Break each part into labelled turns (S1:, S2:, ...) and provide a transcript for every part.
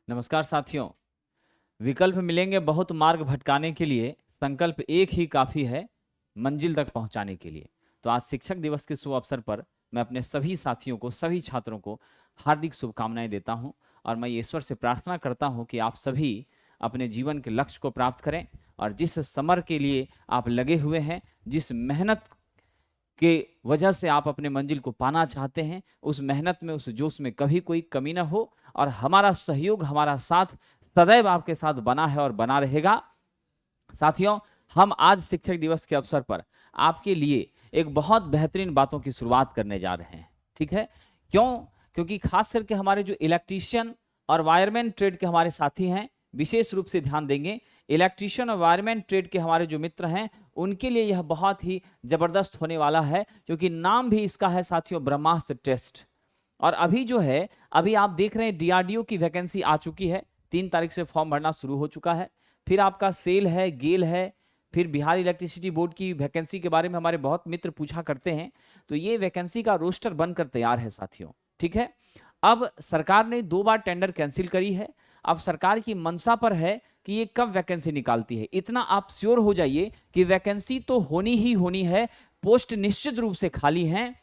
S1: नमस्कार साथियों। विकल्प मिलेंगे बहुत मार्ग भटकाने के लिए, संकल्प एक ही काफी है मंजिल तक पहुंचाने के लिए। तो आज शिक्षक दिवस के शुभ अवसर पर मैं अपने सभी साथियों को, सभी छात्रों को हार्दिक शुभकामनाएं देता हूं और मैं ईश्वर से प्रार्थना करता हूं कि आप सभी अपने जीवन के लक्ष्य को प्राप्त करें और जिस समर के लिए आप लगे हुए हैं, जिस मेहनत के वजह से आप अपने मंजिल को पाना चाहते हैं, उस मेहनत में, उस जोश में कभी कोई कमी ना हो और हमारा सहयोग, हमारा साथ सदैव आपके साथ बना है और बना रहेगा। साथियों, हम आज शिक्षक दिवस के अवसर पर आपके लिए एक बहुत बेहतरीन बातों की शुरुआत करने जा रहे हैं। ठीक है? क्यों? क्योंकि खास करके हमारे जो इलेक्ट्रीशियन और वायरमैन ट्रेड के हमारे साथी हैं, विशेष रूप से ध्यान देंगे। इलेक्ट्रीशियन और वायरमैन ट्रेड के हमारे जो मित्र हैं, उनके लिए यह बहुत ही जबरदस्त होने वाला है, क्योंकि नाम भी इसका है साथियों, ब्रह्मास्त्र टेस्ट। और अभी जो है, अभी आप देख रहे हैं डीआरडीओ की वैकेंसी आ चुकी है, 3 तारीख से फॉर्म भरना शुरू हो चुका है। फिर आपका सेल है, गेल है, फिर बिहार इलेक्ट्रिसिटी बोर्ड की वैकेंसी के बारे में हमारे बहुत मित्र पूछा करते हैं। तो ये वैकेंसी का रोस्टर बनकर तैयार है साथियों। ठीक है? अब सरकार ने 2 बार टेंडर कैंसिल करी है। अब सरकार की मंशा पर है कि ये कब वैकेंसी निकालती है। इतना आप श्योर हो जाइए कि वैकेंसी तो होनी ही होनी है, पोस्ट निश्चित रूप से खाली हैं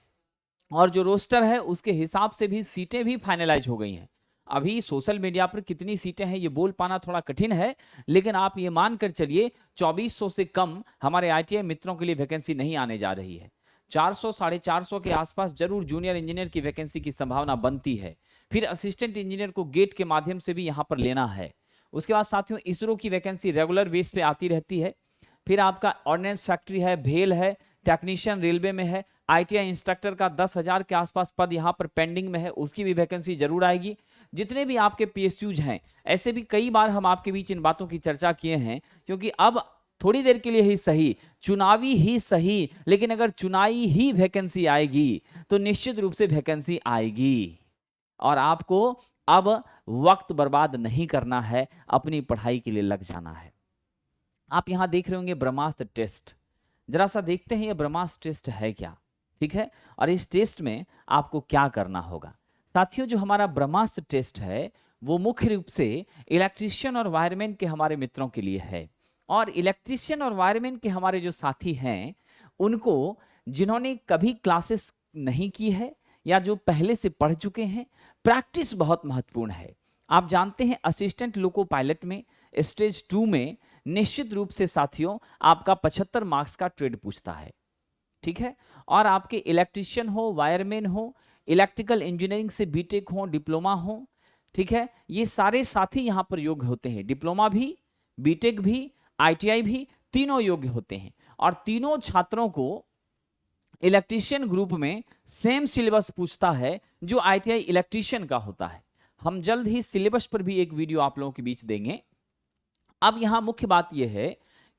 S1: और जो रोस्टर है उसके हिसाब से भी सीटें भी फाइनलाइज हो गई हैं। अभी सोशल मीडिया पर कितनी सीटें हैं ये बोल पाना थोड़ा कठिन है, लेकिन आप ये मानकर चलिए 2400 से कम हमारे आईटीआई मित्रों के लिए वैकेंसी नहीं आने जा रही है। 400 साढ़े 400 के आसपास जरूर जूनियर इंजीनियर की वैकेंसी की संभावना बनती है। फिर असिस्टेंट इंजीनियर को गेट के माध्यम से भी यहां पर लेना है। उसके बाद साथियों, इसरो की वैकेंसी रेगुलर बेस पे आती रहती है। फिर आपका ऑर्डिनेंस फैक्ट्री है, भेल है, टेक्नीशियन रेलवे में है, आईटीआई इंस्ट्रक्टर का 10,000 के आसपास पद यहां पर पेंडिंग में है, उसकी भी वैकेंसी जरूर आएगी। जितने भी आपके पीएसयूज हैं, ऐसे भी कई बार हम आपके बीच इन बातों की चर्चा किए हैं, क्योंकि अब थोड़ी देर के लिए ही सही, चुनावी ही सही, लेकिन अगर चुनावी ही वैकेंसी आएगी तो निश्चित रूप से वैकेंसी आएगी और आपको अब वक्त बर्बाद नहीं करना है, अपनी पढ़ाई के लिए लग जाना है। आप यहां देख रहे होंगे ब्रह्मास्त्र टेस्ट। जरा सा देखते हैं ये ब्रह्मास्त्र टेस्ट है क्या। ठीक है? और इस टेस्ट में आपको क्या करना होगा। साथियों, जो हमारा ब्रह्मास्त्र टेस्ट है वो मुख्य रूप से इलेक्ट्रीशियन और वायरमैन के हमारे मित्रों के लिए है। और इलेक्ट्रीशियन और वायरमैन के हमारे जो साथी हैं, उनको जिन्होंने कभी क्लासेस नहीं की है या जो पहले से पढ़ चुके हैं, प्रैक्टिस बहुत महत्वपूर्ण है। आप जानते हैं असिस्टेंट लोको पायलट में स्टेज 2 में निश्चित रूप से साथियों आपका 75 मार्क्स का ट्रेड पूछता है। ठीक है? और आपके इलेक्ट्रीशियन हो, वायरमैन हो, इलेक्ट्रिकल इंजीनियरिंग से बीटेक हो, डिप्लोमा हो, ठीक है, ये सारे साथी यहां पर योग्य होते हैं। डिप्लोमा भी, बीटेक भी, आईटीआई भी, तीनों योग्य होते हैं। और तीनों छात्रों को इलेक्ट्रीशियन ग्रुप में सेम सिलेबस पूछता है जो आईटीआई इलेक्ट्रीशियन का होता है। हम जल्द ही सिलेबस पर भी एक वीडियो आप लोगों के बीच देंगे। अब यहां मुख्य बात यह है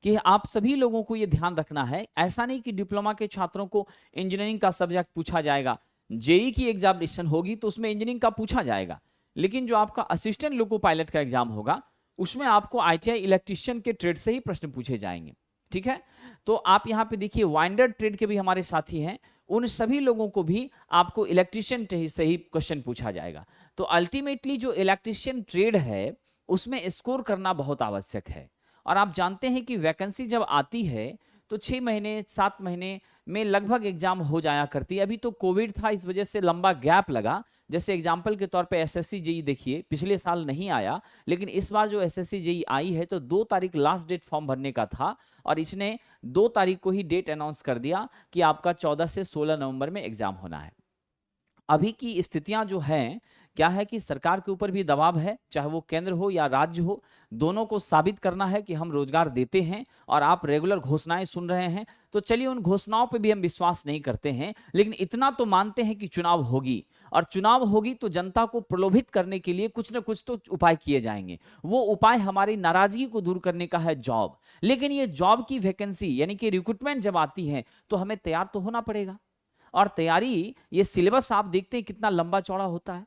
S1: कि आप सभी लोगों को यह ध्यान रखना है, ऐसा नहीं कि डिप्लोमा के छात्रों को इंजीनियरिंग का सब्जेक्ट पूछा जाएगा। जेई की एग्जामिनेशन होगी तो उसमें इंजीनियरिंग का पूछा जाएगा, लेकिन जो आपका असिस्टेंट लोको पायलट का एग्जाम होगा उसमें आपको आईटीआई इलेक्ट्रीशियन के ट्रेड से ही प्रश्न पूछे जाएंगे। ठीक है? तो आप यहां पे देखिए, वाइंडर ट्रेड के भी हमारे साथी हैं, उन सभी लोगों को भी आपको इलेक्ट्रीशियन से ही क्वेश्चन पूछा जाएगा। तो अल्टीमेटली जो इलेक्ट्रीशियन ट्रेड है उसमें स्कोर करना बहुत आवश्यक है। और आप जानते हैं कि वैकेंसी जब आती है तो 6 महीने 7 महीने में लगभग एग्जाम हो जाया करती है। अभी तो कोविड था, इस वजह से लंबा गैप लगा। जैसे एग्जाम्पल के तौर पे एसएससी जेई देखिए, पिछले साल नहीं आया, लेकिन इस बार जो एसएससी जेई आई है तो 2 तारीख लास्ट डेट फॉर्म भरने का था और इसने 2 तारीख को ही डेट अनाउंस कर दिया कि आपका 14 से 16 नवंबर में एग्जाम होना है। अभी की स्थितियां जो हैं, क्या है कि सरकार के ऊपर भी दबाव है, चाहे वो केंद्र हो या राज्य हो, दोनों को साबित करना है कि हम रोजगार देते हैं और आप रेगुलर घोषणाएं सुन रहे हैं। तो चलिए, उन घोषणाओं पे भी हम विश्वास नहीं करते हैं, लेकिन इतना तो मानते हैं कि चुनाव होगी और चुनाव होगी तो जनता को प्रलोभित करने के लिए कुछ न कुछ तो उपाय किए जाएंगे। वो उपाय हमारी नाराजगी को दूर करने का है, जॉब। लेकिन ये जॉब की वैकेंसी यानी कि रिक्रूटमेंट जब आती है तो हमें तैयार तो होना पड़ेगा। और तैयारी, ये सिलेबस आप देखते हैं कितना लंबा चौड़ा होता है।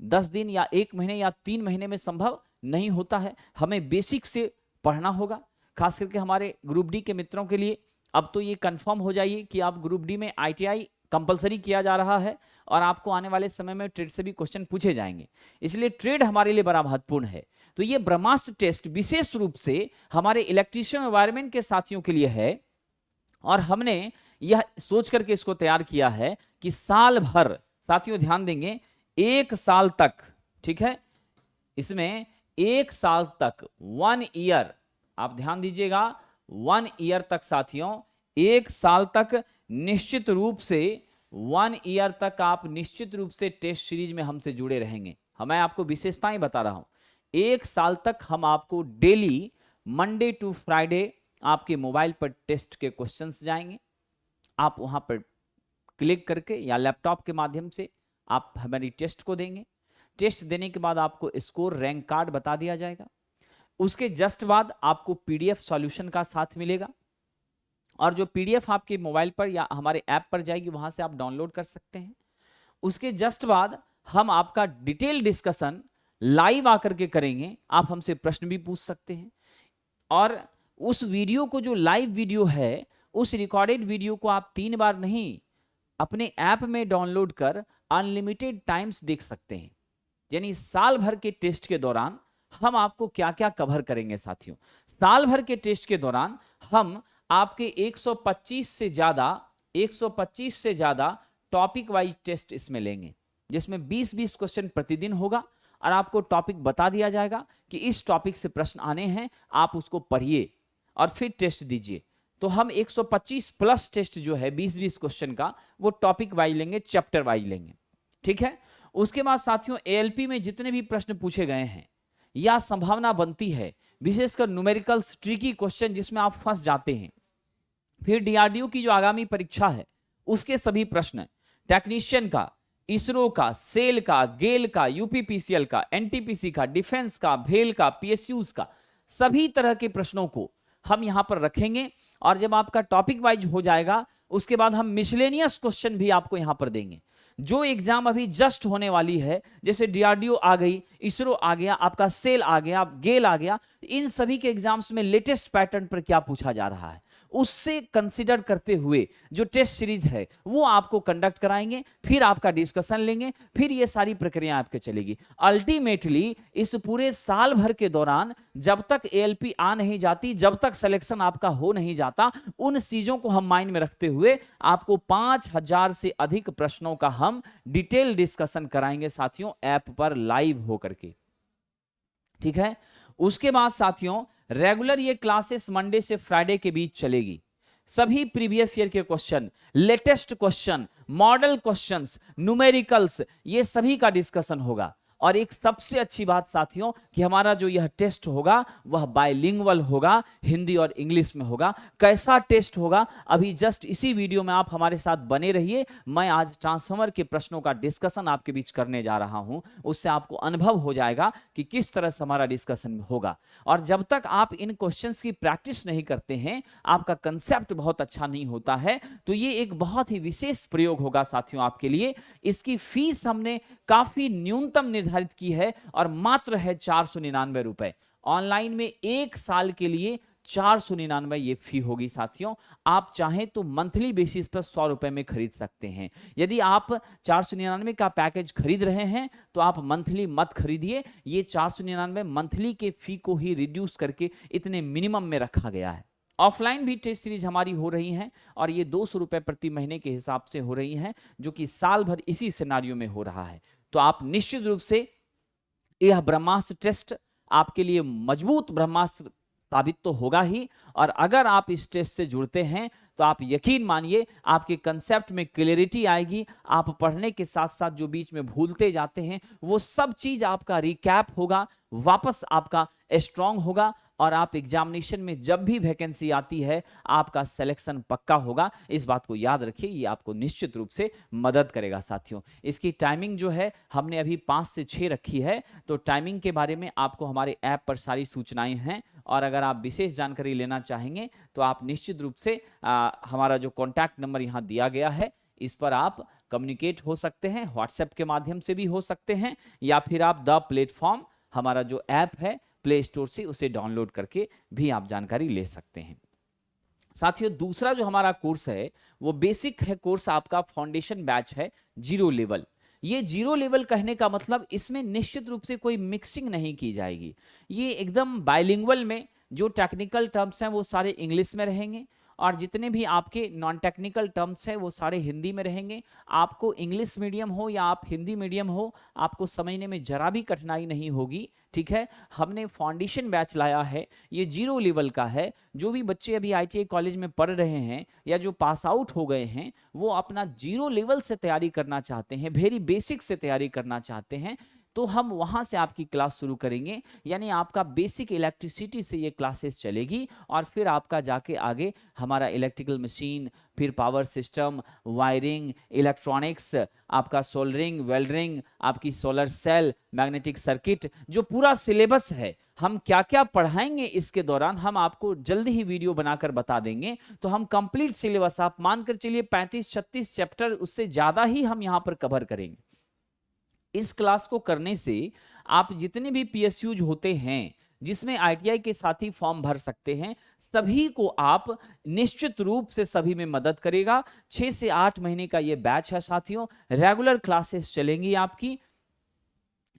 S1: 10 दिन या 1 महीने या 3 महीने में संभव नहीं होता है। हमें बेसिक से पढ़ना होगा। खास करके हमारे ग्रुप डी के मित्रों के लिए अब तो ये कंफर्म हो जाइए कि आप ग्रुप डी में आईटीआई कंपलसरी किया जा रहा है और आपको आने वाले समय में ट्रेड से भी क्वेश्चन पूछे जाएंगे, इसलिए ट्रेड हमारे लिए बड़ा महत्वपूर्ण है। तो ये ब्रह्मास्त्र टेस्ट विशेष रूप से हमारे इलेक्ट्रीशियन एनवायरमेंट के साथियों के लिए है और हमने यह सोच करके इसको तैयार किया है कि साल भर, साथियों ध्यान देंगे, 1 साल तक, ठीक है, इसमें 1 साल तक 1 ईयर, आप ध्यान दीजिएगा, 1 ईयर तक साथियों, 1 साल तक निश्चित रूप से 1 ईयर तक आप निश्चित रूप से टेस्ट सीरीज में हमसे जुड़े रहेंगे। मैं आपको विशेषताएं बता रहा हूं। 1 साल तक हम आपको डेली मंडे टू फ्राइडे आपके मोबाइल पर टेस्ट के क्वेश्चंस जाएंगे, आप वहां पर क्लिक करके या लैपटॉप के माध्यम से आप हमारी टेस्ट को देंगे। टेस्ट देने के बाद आपको स्कोर, रैंक कार्ड बता दिया जाएगा। उसके जस्ट बाद आपको पीडीएफ सॉल्यूशन का साथ मिलेगा और जो पीडीएफ आपके मोबाइल पर या हमारे ऐप पर जाएगी, वहां से आप डाउनलोड कर सकते हैं। उसके जस्ट बाद हम आपका डिटेल डिस्कशन लाइव आकर के करेंगे, आप हमसे प्रश्न भी पूछ सकते हैं और उस वीडियो को, जो लाइव वीडियो है, उस रिकॉर्डेड वीडियो को आप 3 बार नहीं, अपने ऐप में डाउनलोड कर अनलिमिटेड टाइम्स देख सकते हैं। यानी साल भर के टेस्ट के दौरान हम आपको क्या क्या कवर करेंगे साथियों। साल भर के टेस्ट के दौरान हम आपके 125 से ज्यादा टॉपिक वाइज टेस्ट इसमें लेंगे, जिसमें 20-20 क्वेश्चन प्रतिदिन होगा और आपको टॉपिक बता दिया जाएगा कि इस टॉपिक से प्रश्न आने हैं, आप उसको पढ़िए और फिर टेस्ट दीजिए। तो हम 125 प्लस टेस्ट जो है 20-20 क्वेश्चन का, वो टॉपिक वाइज लेंगे, चैप्टर वाइज लेंगे, ठीक है। उसके बाद साथियों एएलपी में जितने भी प्रश्न पूछे गए हैं या संभावना बनती है, विशेषकर न्यूमेरिकल्स, ट्रिकी क्वेश्चन जिसमें आप फंस जाते हैं, फिर डीआरडीओ की जो आगामी परीक्षा है उसके सभी प्रश्न, टेक्नीशियन का, इसरो का, सेल का, गेल का, यूपीपीसीएल का, एनटीपीसी का, डिफेंस का, भेल का, पीएसयूज का, सभी तरह के प्रश्नों को हम यहां पर रखेंगे। और जब आपका टॉपिक वाइज हो जाएगा, उसके बाद हम मिसलेनियस क्वेश्चन भी आपको यहां पर देंगे। जो एग्जाम अभी जस्ट होने वाली है, जैसे डीआरडीओ आ गई, इसरो आ गया, आपका सेल आ गया, गेल आ गया, इन सभी के एग्जाम्स में लेटेस्ट पैटर्न पर क्या पूछा जा रहा है, उससे कंसीडर करते हुए जो टेस्ट सीरीज है वो आपको कंडक्ट कराएंगे, फिर आपका डिस्कशन लेंगे, फिर ये सारी प्रक्रिया आपके चलेगी। अल्टीमेटली इस पूरे साल भर के दौरान जब तक एएलपी आ नहीं जाती, जब तक सिलेक्शन आपका हो नहीं जाता, उन चीजों को हम माइंड में रखते हुए आपको 5000 से अधिक प्रश्नों का हम डिटेल डिस्कशन कराएंगे साथियों, ऐप पर लाइव होकर के, ठीक है। उसके बाद साथियों रेगुलर ये क्लासेस मंडे से फ्राइडे के बीच चलेगी। सभी प्रीवियस ईयर के question, latest question, model questions, numericals, ये सभी का डिस्कशन होगा। और एक सबसे अच्छी बात साथियों कि हमारा जो यह टेस्ट होगा वह बाइलिंगुअल होगा, हिंदी और इंग्लिश में होगा। कैसा टेस्ट होगा, अभी जस्ट इसी वीडियो में आप हमारे साथ बने रहिए। मैं आज ट्रांसफॉर्मर के प्रश्नों का डिस्कशन आपके बीच करने जा रहा हूं, उससे आपको अनुभव हो जाएगा कि किस तरह से हमारा डिस्कशन होगा। और जब तक आप इन क्वेश्चंस की प्रैक्टिस नहीं करते हैं, आपका कंसेप्ट बहुत अच्छा नहीं होता है। तो ये एक बहुत ही विशेष प्रयोग होगा साथियों आपके लिए। इसकी फीस हमने काफी न्यूनतम निर्धारित की है और मात्र है 499 रुपए। ऑनलाइन में 1 साल के लिए 499 ये फी होगी साथियों। आप चाहें तो मंथली बेसिस पर 100 रुपए में खरीद सकते हैं। यदि आप 499 का पैकेज खरीद रहे हैं तो आप मंथली मत खरीदिए। ये 499 मंथली के फी को ही रिड्यूस करके इतने मिनिमम में रखा गया है। ऑफलाइन भी टेस्ट सीरीज हमारी हो रही हैं और ये 200 रुपए प्रति महीने के हिसाब से हो रही हैं, जो कि साल भर इसी सिनारियो में हो रहा है। तो आप निश्चित रूप से यह ब्रह्मास्त्र टेस्ट आपके लिए मजबूत ब्रह्मास्त्र साबित तो होगा ही, और अगर आप इस टेस्ट से जुड़ते हैं तो आप यकीन मानिए आपके कंसेप्ट में क्लियरिटी आएगी। आप पढ़ने के साथ साथ जो बीच में भूलते जाते हैं वो सब चीज आपका रिकैप होगा, वापस आपका स्ट्रांग होगा, और आप एग्जामिनेशन में जब भी वैकेंसी आती है आपका सिलेक्शन पक्का होगा। इस बात को याद रखिए, ये आपको निश्चित रूप से मदद करेगा साथियों। इसकी टाइमिंग जो है हमने अभी 5 से 6 रखी है, तो टाइमिंग के बारे में आपको हमारे ऐप पर सारी सूचनाएं हैं। और अगर आप विशेष जानकारी लेना चाहेंगे तो आप निश्चित रूप से हमारा जो कॉन्टैक्ट नंबर यहाँ दिया गया है इस पर आप कम्युनिकेट हो सकते हैं, व्हाट्सएप के माध्यम से भी हो सकते हैं, या फिर आप द प्लेटफॉर्म हमारा जो ऐप है प्ले स्टोर से उसे डाउनलोड करके भी आप जानकारी ले सकते हैं। साथियों दूसरा जो हमारा कोर्स है वो बेसिक है कोर्स, आपका फाउंडेशन बैच है जीरो लेवल। ये जीरो लेवल कहने का मतलब इसमें निश्चित रूप से कोई मिक्सिंग नहीं की जाएगी। ये एकदम बाइलिंगुअल में जो टेक्निकल टर्म्स हैं वो सारे इंग्लिश में रहेंगे और जितने भी आपके नॉन टेक्निकल टर्म्स हैं वो सारे हिंदी में रहेंगे। आपको इंग्लिश मीडियम हो या आप हिंदी मीडियम हो, आपको समझने में जरा भी कठिनाई नहीं होगी। ठीक है, हमने फाउंडेशन बैच लाया है, ये जीरो लेवल का है। जो भी बच्चे अभी आईटीआई कॉलेज में पढ़ रहे हैं या जो पास आउट हो गए हैं वो अपना जीरो लेवल से तैयारी करना चाहते हैं, वेरी बेसिक से तैयारी करना चाहते हैं, तो हम वहां से आपकी क्लास शुरू करेंगे। यानी आपका बेसिक इलेक्ट्रिसिटी से ये क्लासेस चलेगी और फिर आपका जाके आगे हमारा इलेक्ट्रिकल मशीन, फिर पावर सिस्टम, वायरिंग, इलेक्ट्रॉनिक्स, आपका सोल्डरिंग, वेल्डरिंग, आपकी सोलर सेल, मैग्नेटिक सर्किट, जो पूरा सिलेबस है हम क्या क्या पढ़ाएंगे इसके दौरान हम आपको जल्दी ही वीडियो बनाकर बता देंगे। तो हम कंप्लीट सिलेबस, आप मानकर चलिए 35-36 चैप्टर, उससे ज्यादा ही हम यहां पर कवर करेंगे। इस क्लास को करने से आप जितने भी पीएसयूज होते हैं जिसमें आईटीआई के साथी फॉर्म भर सकते हैं, सभी को आप निश्चित रूप से सभी में मदद करेगा। 6 से 8 महीने का ये बैच है साथियों, रेगुलर क्लासेस चलेंगी आपकी।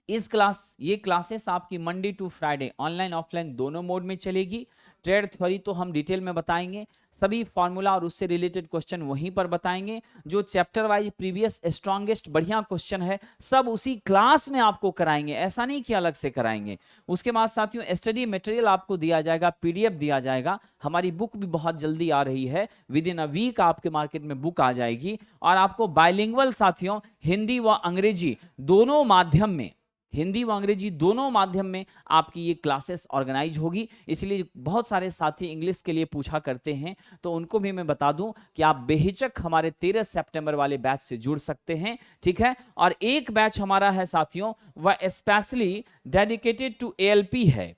S1: ये क्लासेस आपकी Monday to Friday online offline दोनों मोड में चलेगी। ट्रेड थ्योरी तो हम डिटेल में बताएंगे, सभी फॉर्मूला और उससे रिलेटेड क्वेश्चन वहीं पर बताएंगे। जो चैप्टर वाइज प्रीवियस स्ट्रॉन्गेस्ट बढ़िया क्वेश्चन है सब उसी क्लास में आपको कराएंगे, ऐसा नहीं कि अलग से कराएंगे। उसके बाद साथियों स्टडी मटेरियल आपको दिया जाएगा, पीडीएफ दिया जाएगा। हमारी बुक भी बहुत जल्दी आ रही है, विद इन अ वीक आपके मार्केट में बुक आ जाएगी। और आपको बाइलिंगुअल साथियों हिंदी व अंग्रेजी दोनों माध्यम में, हिंदी व अंग्रेजी दोनों माध्यम में आपकी ये क्लासेस ऑर्गेनाइज होगी। इसलिए बहुत सारे साथी इंग्लिश के लिए पूछा करते हैं, तो उनको भी मैं बता दूं कि आप बेहिचक हमारे 13 सितंबर वाले बैच से जुड़ सकते हैं। ठीक है, और एक बैच हमारा है साथियों वह स्पेशली डेडिकेटेड टू एएलपी है।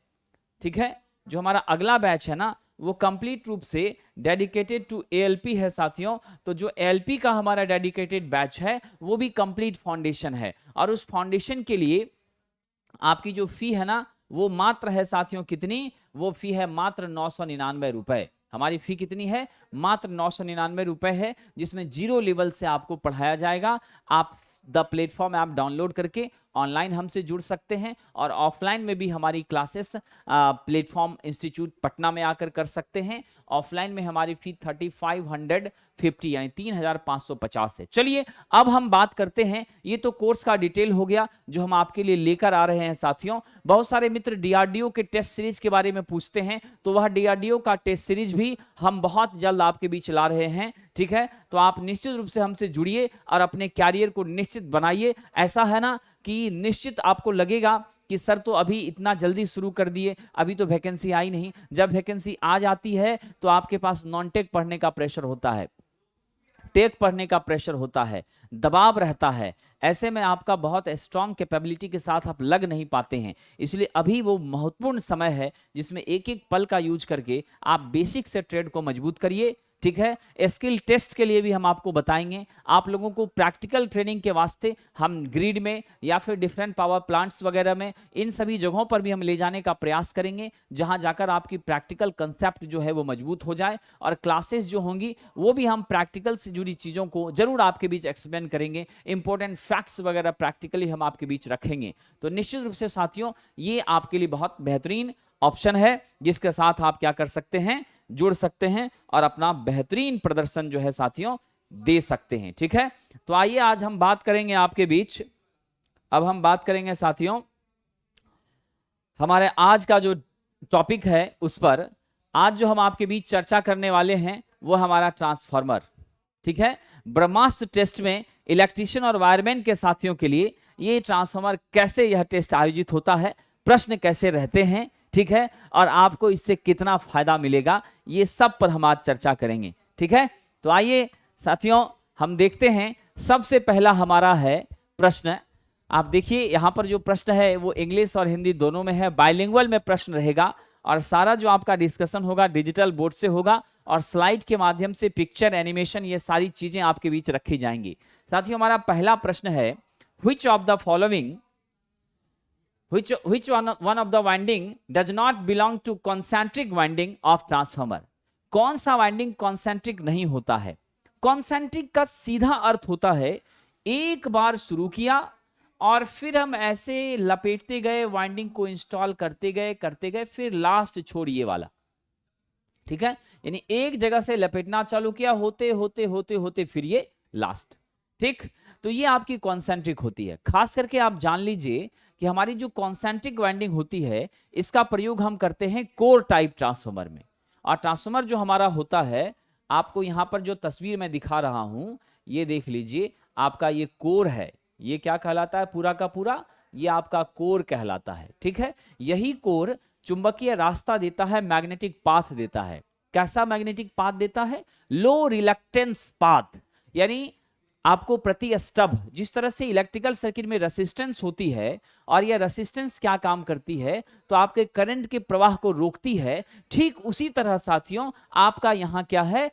S1: ठीक है, जो हमारा अगला बैच है ना वो कंप्लीट रूप से डेडिकेटेड टू एएलपी है साथियों। तो जो एएलपी का हमारा डेडिकेटेड बैच है वो भी कंप्लीट फाउंडेशन है, और उस फाउंडेशन के लिए आपकी जो फी है ना वो मात्र है साथियों कितनी, वो फी है मात्र 999 रुपए। हमारी फी कितनी है, मात्र 999 रुपए है, जिसमें जीरो लेवल से आपको पढ़ाया जाएगा। आप द प्लेटफॉर्म ऐप डाउनलोड करके ऑनलाइन हमसे जुड़ सकते हैं और ऑफलाइन में भी हमारी क्लासेस प्लेटफॉर्म इंस्टीट्यूट पटना में आकर कर सकते हैं। ऑफलाइन में हमारी फी 3550 यानी 3550 है। चलिए अब हम बात करते हैं, ये तो कोर्स का डिटेल हो गया जो हम आपके लिए लेकर आ रहे हैं साथियों। बहुत सारे मित्र डीआरडीओ के टेस्ट सीरीज के बारे में पूछते हैं, तो वह डीआरडीओ का टेस्ट सीरीज भी हम बहुत जल्द आपके बीच ला रहे हैं। ठीक है, तो आप निश्चित रूप से हमसे जुड़िए और अपने कैरियर को निश्चित बनाइए। ऐसा है ना कि निश्चित आपको लगेगा कि सर तो अभी इतना जल्दी शुरू कर दिए, अभी तो वैकेंसी आई नहीं। जब वैकेंसी आ जाती है तो आपके पास नॉन टेक पढ़ने का प्रेशर होता है, टेक पढ़ने का प्रेशर होता है, दबाव रहता है। ऐसे में आपका बहुत स्ट्रांग कैपेबिलिटी के साथ आप लग नहीं पाते हैं। इसलिए अभी वो महत्वपूर्ण समय है जिसमें एक एक पल का यूज करके आप बेसिक से ट्रेड को मजबूत करिए। ठीक है, स्किल टेस्ट के लिए भी हम आपको बताएंगे। आप लोगों को प्रैक्टिकल ट्रेनिंग के वास्ते हम ग्रिड में या फिर डिफरेंट पावर प्लांट्स वगैरह में, इन सभी जगहों पर भी हम ले जाने का प्रयास करेंगे, जहां जाकर आपकी प्रैक्टिकल कंसेप्ट जो है वो मजबूत हो जाए। और क्लासेस जो होंगी वो भी हम प्रैक्टिकल से जुड़ी चीज़ों को जरूर आपके बीच एक्सप्लेन करेंगे। इंपॉर्टेंट फैक्ट्स वगैरह प्रैक्टिकली हम आपके बीच रखेंगे। तो निश्चित रूप से साथियों ये आपके लिए बहुत बेहतरीन ऑप्शन है जिसके साथ आप क्या कर सकते हैं, जुड़ सकते हैं और अपना बेहतरीन प्रदर्शन जो है साथियों दे सकते हैं। ठीक है, तो आइए आज हम बात करेंगे आपके बीच, अब हम बात करेंगे साथियों हमारे आज का जो टॉपिक है उस पर। आज जो हम आपके बीच चर्चा करने वाले हैं वो हमारा ट्रांसफार्मर। ठीक है, ब्रह्मास्त्र टेस्ट में इलेक्ट्रीशियन और वायरमैन के साथियों के लिए ये ट्रांसफार्मर कैसे यह टेस्ट आयोजित होता है, प्रश्न कैसे रहते हैं, ठीक है, और आपको इससे कितना फायदा मिलेगा, ये सब पर हम आज चर्चा करेंगे। ठीक है, तो आइए साथियों हम देखते हैं। सबसे पहला हमारा है प्रश्न। आप देखिए यहाँ पर जो प्रश्न है वो इंग्लिश और हिंदी दोनों में है, बाइलिंगुअल में प्रश्न रहेगा और सारा जो आपका डिस्कशन होगा डिजिटल बोर्ड से होगा और स्लाइड के माध्यम से पिक्चर, एनिमेशन, ये सारी चीजें आपके बीच रखी जाएंगी। साथियों हमारा पहला प्रश्न है, which of the following which one of the winding does not belong to concentric winding of transformer? कौन सा वाइंडिंग कॉन्सेंट्रिक नहीं होता है? कॉन्सेंट्रिक का सीधा अर्थ होता है एक बार शुरू किया और फिर हम ऐसे लपेटते गए, वाइंडिंग को इंस्टॉल करते गए, फिर लास्ट छोड़िए वाला, ठीक है। यानी एक जगह से लपेटना चालू किया, होते होते होते होते फिर ये लास्ट, ठीक। तो ये आपकी कॉन्सेंट्रिक होती है। खास करके आप जान लीजिए कि हमारी जो कॉन्सेंट्रिक वाइंडिंग होती है इसका प्रयोग हम करते हैं कोर टाइप ट्रांसफार्मर में। और ट्रांसफार्मर जो हमारा होता है, आपको यहां पर जो तस्वीर मैं दिखा रहा हूं ये देख लीजिए, आपका ये कोर है। ये क्या कहलाता है? पूरा का पूरा ये आपका कोर कहलाता है, ठीक है। यही कोर चुंबकीय रास्ता देता है, मैग्नेटिक पाथ देता है। कैसा मैग्नेटिक पाथ देता है? लो रिलक्टेंस पाथ। यानी आपको प्रति स्टब, जिस तरह से इलेक्ट्रिकल सर्किट में रेसिस्टेंस होती है और यह रेसिस्टेंस क्या काम करती है, तो आपके करंट के प्रवाह को रोकती है, ठीक उसी तरह साथियों आपका यहां क्या है?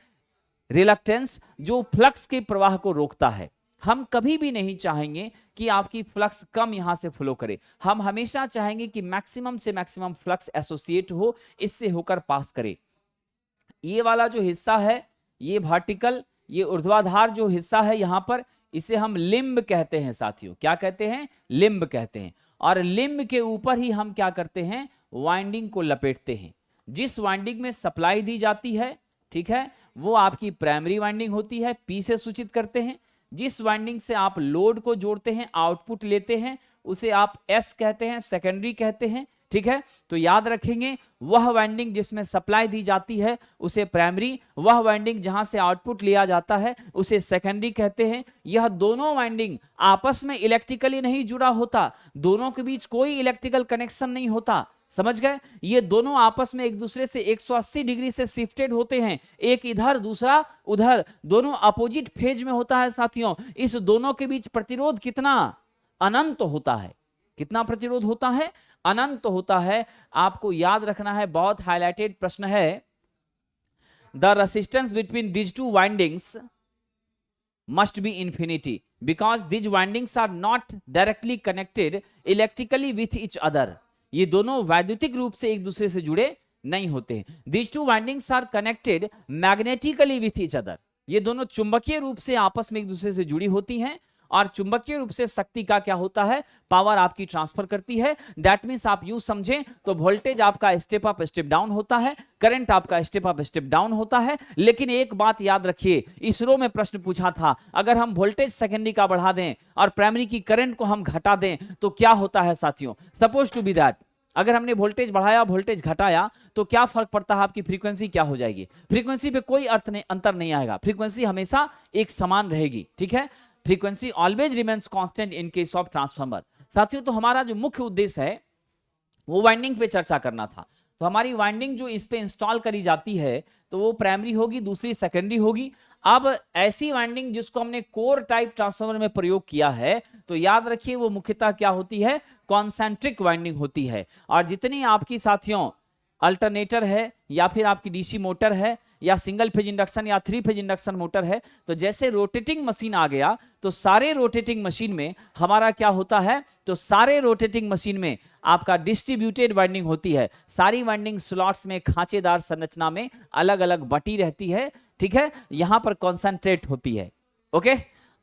S1: रिलक्टेंस, जो फ्लक्स के प्रवाह को रोकता है। हम कभी भी नहीं चाहेंगे कि आपकी फ्लक्स कम यहां से फ्लो करे, हम हमेशा चाहेंगे कि मैक्सिमम से मैक्सिमम फ्लक्स एसोसिएट हो, इससे होकर पास करे। ये वाला जो हिस्सा है, ये वर्टिकल, ये ऊर्ध्वाधर जो हिस्सा है यहां पर, इसे हम लिम्ब कहते हैं साथियों। क्या कहते हैं? लिम्ब कहते हैं। और लिम्ब के ऊपर ही हम क्या करते हैं? वाइंडिंग को लपेटते हैं। जिस वाइंडिंग में सप्लाई दी जाती है, ठीक है, वो आपकी प्राइमरी वाइंडिंग होती है, पी से सूचित करते हैं। जिस वाइंडिंग से आप लोड को जोड़ते हैं, आउटपुट लेते हैं, उसे आप एस कहते हैं, सेकेंडरी कहते हैं, ठीक है। तो याद रखेंगे, वह वाइंडिंग जिसमें सप्लाई दी जाती है उसे प्राइमरी, वह वाइंडिंग जहां से आउटपुट लिया जाता है उसे सेकेंडरी कहते हैं। यह दोनों वाइंडिंग आपस में इलेक्ट्रिकली नहीं जुड़ा होता, दोनों के बीच कोई इलेक्ट्रिकल कनेक्शन नहीं होता, समझ गए। ये दोनों आपस में एक दूसरे से 180 डिग्री से शिफ्टेड होते हैं, एक इधर दूसरा उधर, दोनों अपोजिट फेज में होता है साथियों। इस दोनों के बीच प्रतिरोध कितना? अनंत होता है। कितना प्रतिरोध होता है? अनंत होता है। आपको याद रखना है, बहुत हाईलाइटेड प्रश्न है, the resistance between these two windings must be infinity because these windings are not directly connected electrically with each other। ये दोनों वैद्युतिक रूप से एक दूसरे से जुड़े नहीं होते हैं। These two windings are connected magnetically with each other। ये दोनों चुंबकीय रूप से आपस में एक दूसरे से जुड़ी होती हैं और चुंबकीय रूप से शक्ति का क्या होता है? पावर आपकी ट्रांसफर करती है। दैट मीन्स आप यूं समझें तो वोल्टेज आपका स्टेप अप स्टेप डाउन होता है, करंट आपका स्टेप अप स्टेप डाउन होता है। लेकिन एक बात याद रखिए, इसरो में प्रश्न पूछा था, अगर हम वोल्टेज सेकेंडरी का बढ़ा दें और प्राइमरी की करंट को हम घटा दें तो क्या होता है साथियों? सपोज टू बी दैट, अगर हमने वोल्टेज बढ़ाया वोल्टेज घटाया तो क्या फर्क पड़ता है? आपकी फ्रीक्वेंसी क्या हो जाएगी? फ्रीक्वेंसी पे कोई अंतर नहीं आएगा, फ्रीक्वेंसी हमेशा एक समान रहेगी, ठीक है। Frequency always remains constant in case of transformer. साथियों, तो हमारा जो मुख्य उद्देश्य है वो वाइंडिंग पे चर्चा करना था। तो हमारी वाइंडिंग जो इस पे इंस्टॉल करी जाती है तो वो प्राइमरी होगी, दूसरी सेकेंडरी होगी। अब ऐसी वाइंडिंग जिसको हमने कोर टाइप ट्रांसफार्मर में प्रयोग किया है, तो याद रखिए वो मुख्यतः क्या होती है? कॉन्सेंट्रिक वाइंडिंग होती है। और जितनी आपकी साथियों अल्टरनेटर है या फिर आपकी डीसी मोटर है या सिंगल फेज इंडक्शन या 3 फेज इंडक्शन मोटर है, तो जैसे रोटेटिंग मशीन आ गया तो सारे रोटेटिंग मशीन में हमारा क्या होता है? तो सारे रोटेटिंग मशीन में आपका डिस्ट्रीब्यूटेड वाइंडिंग होती है। सारी वाइंडिंग स्लॉट्स में खांचेदार संरचना में अलग अलग बटी रहती है, ठीक है। यहां पर कॉन्सेंट्रेट होती है, ओके।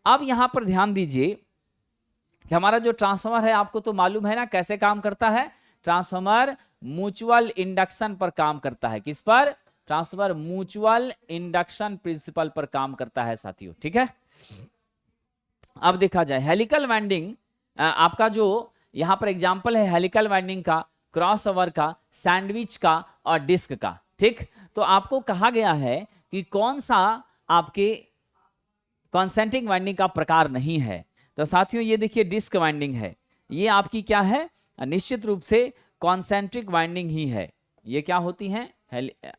S1: अब यहां पर ध्यान दीजिए कि हमारा जो ट्रांसफार्मर है, आपको तो मालूम है ना कैसे काम करता है? ट्रांसफार्मर म्यूचुअल इंडक्शन पर काम करता है। किस पर? ट्रांसफार्मर म्यूचुअल इंडक्शन प्रिंसिपल पर काम करता है साथियों, ठीक है। अब देखा जाए हेलिकल वाइंडिंग, आपका जो यहां पर एग्जांपल है हेलिकल वाइंडिंग का, क्रॉस ओवर का, सैंडविच का और डिस्क का, ठीक। तो आपको कहा गया है कि कौन सा आपके कॉन्सेंट्रिक वाइंडिंग का प्रकार नहीं है। तो साथियों ये देखिए डिस्क वाइंडिंग है, ये आपकी क्या है? निश्चित रूप से कॉन्सेंट्रिक वाइंडिंग ही है। ये क्या होती है?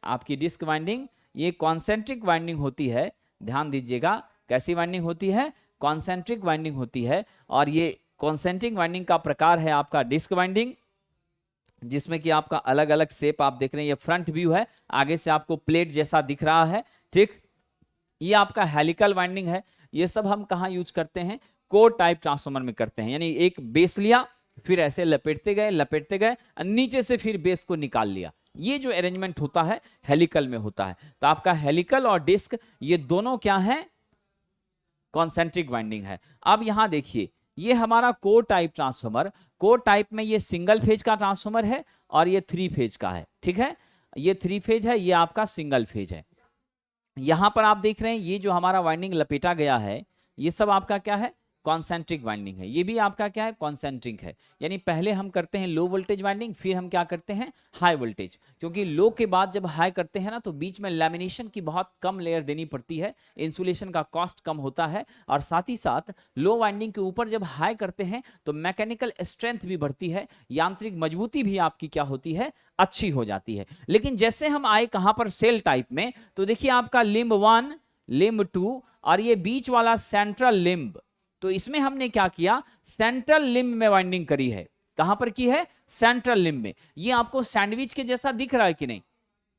S1: आपकी डिस्क वाइंडिंग, ये कॉन्सेंट्रिक वाइंडिंग होती है। ध्यान दीजिएगा, कैसी वाइंडिंग होती है? कॉन्सेंट्रिक वाइंडिंग होती है। और ये कॉन्सेंट्रिक वाइंडिंग का प्रकार है आपका डिस्क वाइंडिंग, जिसमें कि आपका अलग अलग शेप आप देख रहे हैं। ये फ्रंट व्यू है, आगे से आपको प्लेट जैसा दिख रहा है, ठीक। ये आपका हेलिकल वाइंडिंग है। ये सब हम कहाँ यूज करते हैं? कोर टाइप ट्रांसफार्मर में करते हैं। यानी एक बेस लिया, फिर ऐसे लपेटते गए नीचे से फिर बेस को निकाल लिया, ये जो अरेंजमेंट होता है हेलिकल में होता है। तो आपका हेलिकल और डिस्क ये दोनों क्या है, कॉन्सेंट्रिक वाइंडिंग है। अब यहां देखिए ये हमारा core type transformer, core type में ये सिंगल फेज का ट्रांसफार्मर है और ये 3 फेज का है, ठीक है। ये 3 फेज है, ये आपका सिंगल फेज है। यहां पर आप देख रहे हैं ये जो हमारा वाइंडिंग लपेटा गया है ये सब आपका क्या है, कॉन्सेंट्रिक वाइंडिंग है। ये भी आपका क्या है, कॉन्सेंट्रिक है। यानी पहले हम करते हैं लो वोल्टेज वाइंडिंग, फिर हम क्या करते हैं, हाई वोल्टेज। क्योंकि लो के बाद जब हाई करते हैं ना तो बीच में लैमिनेशन की बहुत कम लेयर देनी पड़ती है, इंसुलेशन का कॉस्ट कम होता है, और साथ ही साथ लो वाइंडिंग के ऊपर जब हाई करते हैं तो मैकेनिकल स्ट्रेंथ भी बढ़ती है, यांत्रिक मजबूती भी आपकी क्या होती है, अच्छी हो जाती है। लेकिन जैसे हम आए कहां पर, सेल टाइप में, तो देखिए आपका लिम्ब 1, लिम्ब 2 और ये बीच वाला सेंट्रल लिम्ब, तो इसमें हमने क्या किया, सेंट्रल लिम्ब में वाइंडिंग करी है। कहां पर की है, सेंट्रल लिम्ब में। ये आपको सैंडविच के जैसा दिख रहा है कि नहीं,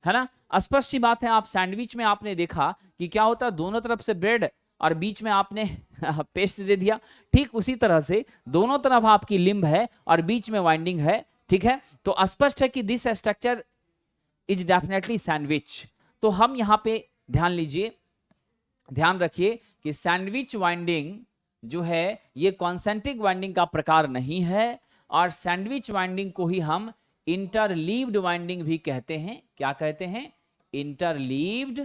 S1: है ना, स्पष्ट सी बात है। आप सैंडविच में आपने देखा कि क्या होता है, दोनों तरफ से ब्रेड और बीच में आपने पेस्ट दे दिया। ठीक उसी तरह से दोनों तरफ आपकी लिम्ब है और बीच में वाइंडिंग है, ठीक है। तो स्पष्ट है कि this structure is definitely sandwich. तो हम यहां पे ध्यान लीजिए, ध्यान रखिए कि सैंडविच वाइंडिंग जो है ये कॉन्सेंट्रिक वाइंडिंग का प्रकार नहीं है, और सैंडविच वाइंडिंग को ही हम इंटरलीव्ड वाइंडिंग भी कहते हैं। क्या कहते हैं, इंटरलीव्ड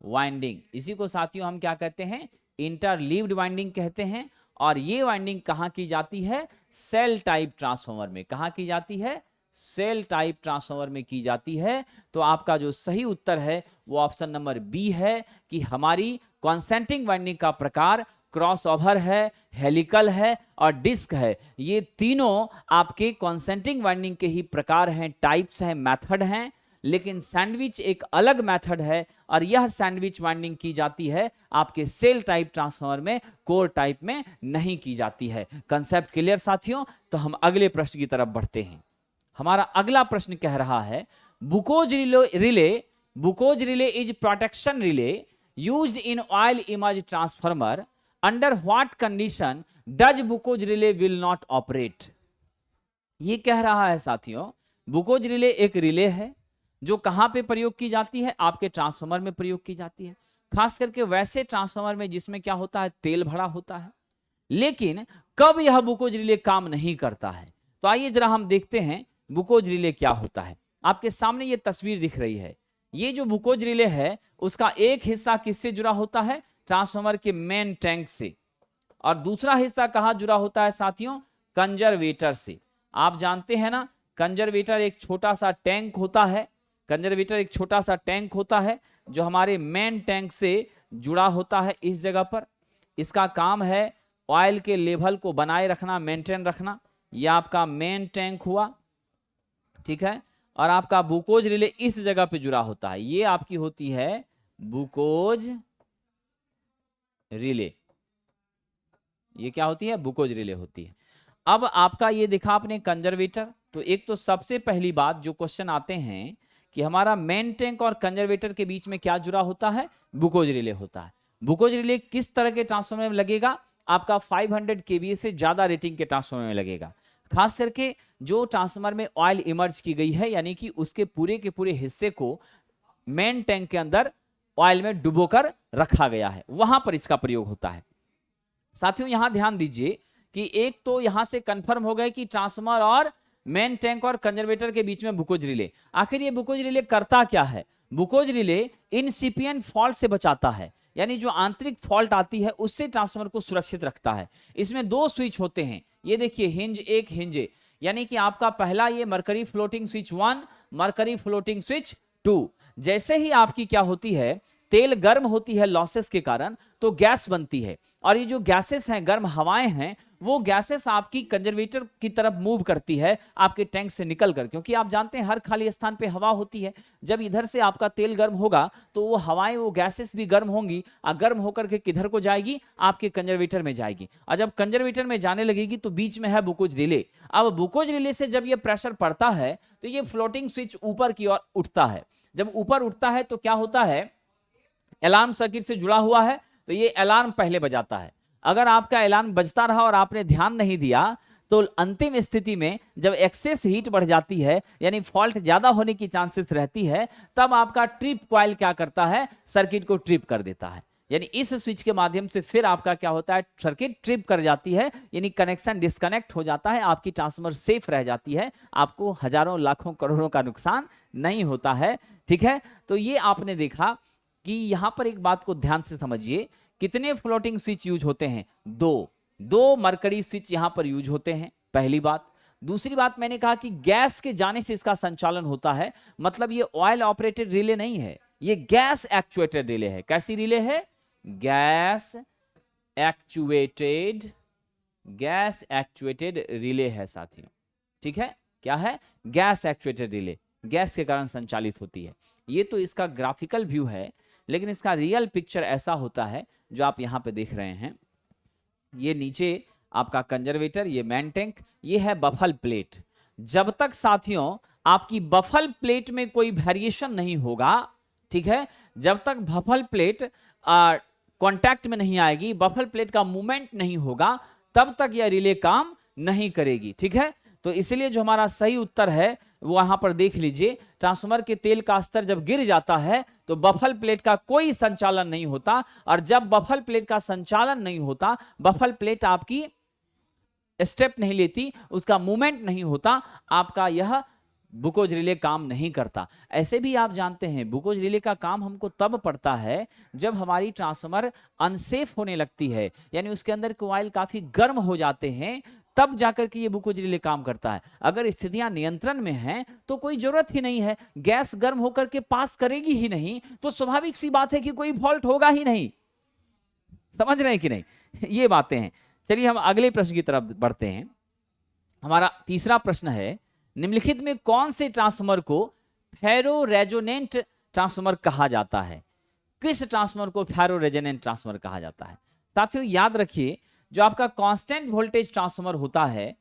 S1: वाइंडिंग। इसी को साथियों हम क्या कहते हैं, इंटरलीव्ड वाइंडिंग कहते हैं। और ये वाइंडिंग कहां की जाती है, सेल टाइप ट्रांसफार्मर में। कहां की जाती है, सेल टाइप ट्रांसफार्मर में की जाती है। तो आपका जो सही उत्तर है वो ऑप्शन नंबर बी है कि हमारी कॉन्सेंट्रिक वाइंडिंग का प्रकार क्रॉसओवर है, हेलिकल है और डिस्क है। ये तीनों आपके कॉन्सेंट्रिक वाइंडिंग के ही प्रकार हैं, टाइप्स हैं, मेथड हैं। लेकिन सैंडविच एक अलग मेथड है और यह सैंडविच वाइंडिंग की जाती है आपके सेल टाइप ट्रांसफार्मर में, कोर टाइप में नहीं की जाती है। कंसेप्ट क्लियर साथियों। तो हम अगले प्रश्न की तरफ बढ़ते हैं। हमारा अगला प्रश्न कह रहा है, Buchholz relay is protection relay used in oil immersed transformer, under what condition does Buchholz relay will not operate. ये कह रहा है साथियों, बुकोज रिले एक रिले है जो कहां पे प्रयोग की जाती है, आपके ट्रांसफार्मर में प्रयोग की जाती है। खास करके वैसे ट्रांसफार्मर में जिसमें क्या होता है, तेल भरा होता है। लेकिन कब यह बुकोज रिले काम नहीं करता है, तो आइए जरा हम देखते हैं बुकोज रिले क्या होता है। आपके सामने ये तस्वीर दिख रही है। ये जो बुकोज रिले है उसका एक हिस्सा किससे जुड़ा होता है, ट्रांसफार्मर के मेन टैंक से, और दूसरा हिस्सा कहां जुड़ा होता है साथियों, कंजर्वेटर से। आप जानते हैं ना, कंजर्वेटर एक छोटा सा टैंक होता है। कंजर्वेटर एक छोटा सा टैंक होता है जो हमारे मेन टैंक से जुड़ा होता है इस जगह पर। इसका काम है ऑयल के लेवल को बनाए रखना, मेंटेन रखना। यह आपका मेन टैंक हुआ, ठीक है। और आपका बुकोज रिले इस जगह पे जुड़ा होता है। ये आपकी होती है बुकोज रिले। ये क्या होती है, बुकोज रिले होती है। अब आपका ये दिखा आपने कंजर्वेटर। तो एक तो सबसे पहली बात जो क्वेश्चन आते हैं कि हमारा मेन टैंक और कंजर्वेटर के बीच में क्या जुड़ा होता है, बुकोज रिले होता है। बुकोज रिले किस तरह के ट्रांसफार्मर में लगेगा, आपका 500 केवीए से ज्यादा रेटिंग के ट्रांसफार्मर में लगेगा। खास करके जो ट्रांसफार्मर में ऑयल इमर्ज की गई है, यानी कि उसके पूरे के पूरे हिस्से को मेन टैंक के अंदर ऑयल में डुबोकर रखा गया है, वहां पर इसका प्रयोग होता है। साथियों यहां ध्यान दीजिए कि एक तो यहां से कंफर्म हो गए कि ट्रांसफार्मर और मेन टैंक और कंजर्वेटर के बीच में बुकोज रिले। आखिर ये बुकोज रिले करता क्या है, बुकोज रिले इनसिपिएंट फॉल्ट से बचाता है, यानी जो आंतरिक फॉल्ट आती है उससे ट्रांसफार्मर को सुरक्षित रखता है। इसमें 2 स्विच होते हैं, ये देखिए हिंज एक हिंज, यानी कि आपका पहला ये mercury floating switch 1, mercury floating switch 2। जैसे ही आपकी क्या होती है, तेल गर्म होती है लॉसेस के कारण, तो गैस बनती है, और ये जो गैसेस हैं, गर्म हवाएं हैं, वो गैसेस आपकी कंजर्वेटर की तरफ मूव करती है आपके टैंक से निकलकर। क्योंकि आप जानते हैं हर खाली स्थान पे हवा होती है। जब इधर से आपका तेल गर्म होगा तो वो हवाएं, वो गैसेस भी गर्म होंगी, और गर्म होकर के किधर को जाएगी, आपके कंजर्वेटर में जाएगी। और जब कंजर्वेटर में जाने लगेगी तो बीच में है बुकोज रिले। अब बुकोज रिले से जब ये प्रेशर पड़ता है तो ये फ्लोटिंग स्विच ऊपर की ओर उठता है। जब ऊपर उठता है तो क्या होता है, अलार्म सर्किट से जुड़ा हुआ है, तो ये अलार्म पहले बजाता है। अगर आपका अलार्म बजता रहा और आपने ध्यान नहीं दिया तो अंतिम स्थिति में जब एक्सेस हीट बढ़ जाती है, यानी फॉल्ट ज्यादा होने की चांसेस रहती है, तब आपका ट्रिप कॉइल क्या करता है, सर्किट को ट्रिप कर देता है। यानी इस स्विच के माध्यम से फिर आपका क्या होता है, सर्किट ट्रिप कर जाती है, यानी कनेक्शन डिस्कनेक्ट हो जाता है, आपकी ट्रांसफार्मर सेफ रह जाती है, आपको हजारों लाखों करोड़ों का नुकसान नहीं होता है। ठीक है, तो ये आपने देखा कि यहां पर एक बात को ध्यान से समझिए, कितने फ्लोटिंग स्विच यूज होते हैं, दो मरकरी स्विच यहां पर यूज होते हैं, पहली बात। दूसरी बात मैंने कहा कि गैस के जाने से इसका संचालन होता है, मतलब ये ऑयल ऑपरेटेड रिले नहीं है, ये गैस एक्चुएटेड रिले है। कैसी रिले है, गैस एक्चुएटेड रिले है साथियों। ठीक है, क्या है, गैस एक्चुएटेड रिले, गैस के कारण संचालित होती है। ये तो इसका ग्राफिकल व्यू है, लेकिन इसका रियल पिक्चर ऐसा होता है जो आप यहां पे देख रहे हैं। ये नीचे आपका कंजर्वेटर, ये मेन टैंक, ये है बफल प्लेट। जब तक साथियों आपकी बफल प्लेट में कोई वेरिएशन नहीं होगा, ठीक है, जब तक बफल प्लेट कांटेक्ट में नहीं आएगी, बफल प्लेट का मूवमेंट नहीं होगा, तब तक यह रिले काम नहीं करेगी। ठीक है, तो इसलिए जो हमारा सही उत्तर है वो यहां पर देख लीजिए, ट्रांसफार्मर के तेल का स्तर जब गिर जाता है तो बफल प्लेट का कोई संचालन नहीं होता, और जब बफल प्लेट का संचालन नहीं होता, बफल प्लेट आपकी स्टेप नहीं लेती, उसका मूवमेंट नहीं होता, आपका यह बुकोज रिले काम नहीं करता। ऐसे भी आप जानते हैं बुकोज रिले का काम हमको तब पड़ता है जब हमारी ट्रांसफार्मर अनसेफ होने लगती है, यानी उसके अंदर कॉइल काफी गर्म हो जाते हैं, तब जाकर के ये बुकोज रिले काम करता है। अगर स्थितियां नियंत्रण में हैं तो कोई जरूरत ही नहीं है, गैस गर्म होकर के पास करेगी ही नहीं, तो स्वाभाविक सी बात है कि कोई फॉल्ट होगा ही नहीं। समझ रहे हैं कि नहीं, ये बातें हैं। चलिए हम अगले प्रश्न की तरफ बढ़ते हैं। हमारा तीसरा प्रश्न है, निम्नलिखित में कौन से ट्रांसफार्मर को फेरो रेजोनेंट ट्रांसफार्मर कहा जाता है? किस ट्रांसफार्मर को फेरो रेजोनेंट ट्रांसफार्मर कहा जाता है? साथियों याद रखिए, जो आपका कांस्टेंट वोल्टेज ट्रांसफार्मर होता है,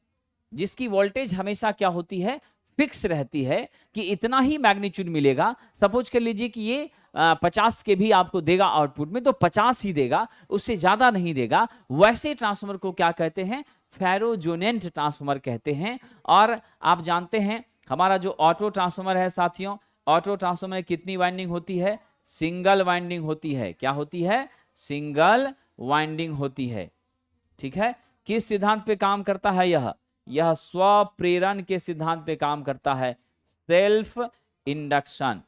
S1: जिसकी वोल्टेज हमेशा क्या होती है, फिक्स रहती है कि इतना ही मैग्नीट्यूड मिलेगा। सपोज कर लीजिए कि ये 50 के भी आपको देगा आउटपुट में, तो 50 ही देगा, उससे ज्यादा नहीं देगा। वैसे ट्रांसफार्मर को क्या कहते हैं, फेरोजोनेंट ट्रांसफार्मर कहते हैं। और आप जानते हैं हमारा जो ऑटो ट्रांसफार्मर है साथियों, ऑटो ट्रांसफार्मर में कितनी वाइंडिंग होती है, सिंगल वाइंडिंग होती है। क्या होती है, सिंगल वाइंडिंग होती है। ठीक है, किस सिद्धांत पे काम करता है, यह स्वप्रेरण के सिद्धांत पे काम करता है, सेल्फ इंडक्शन।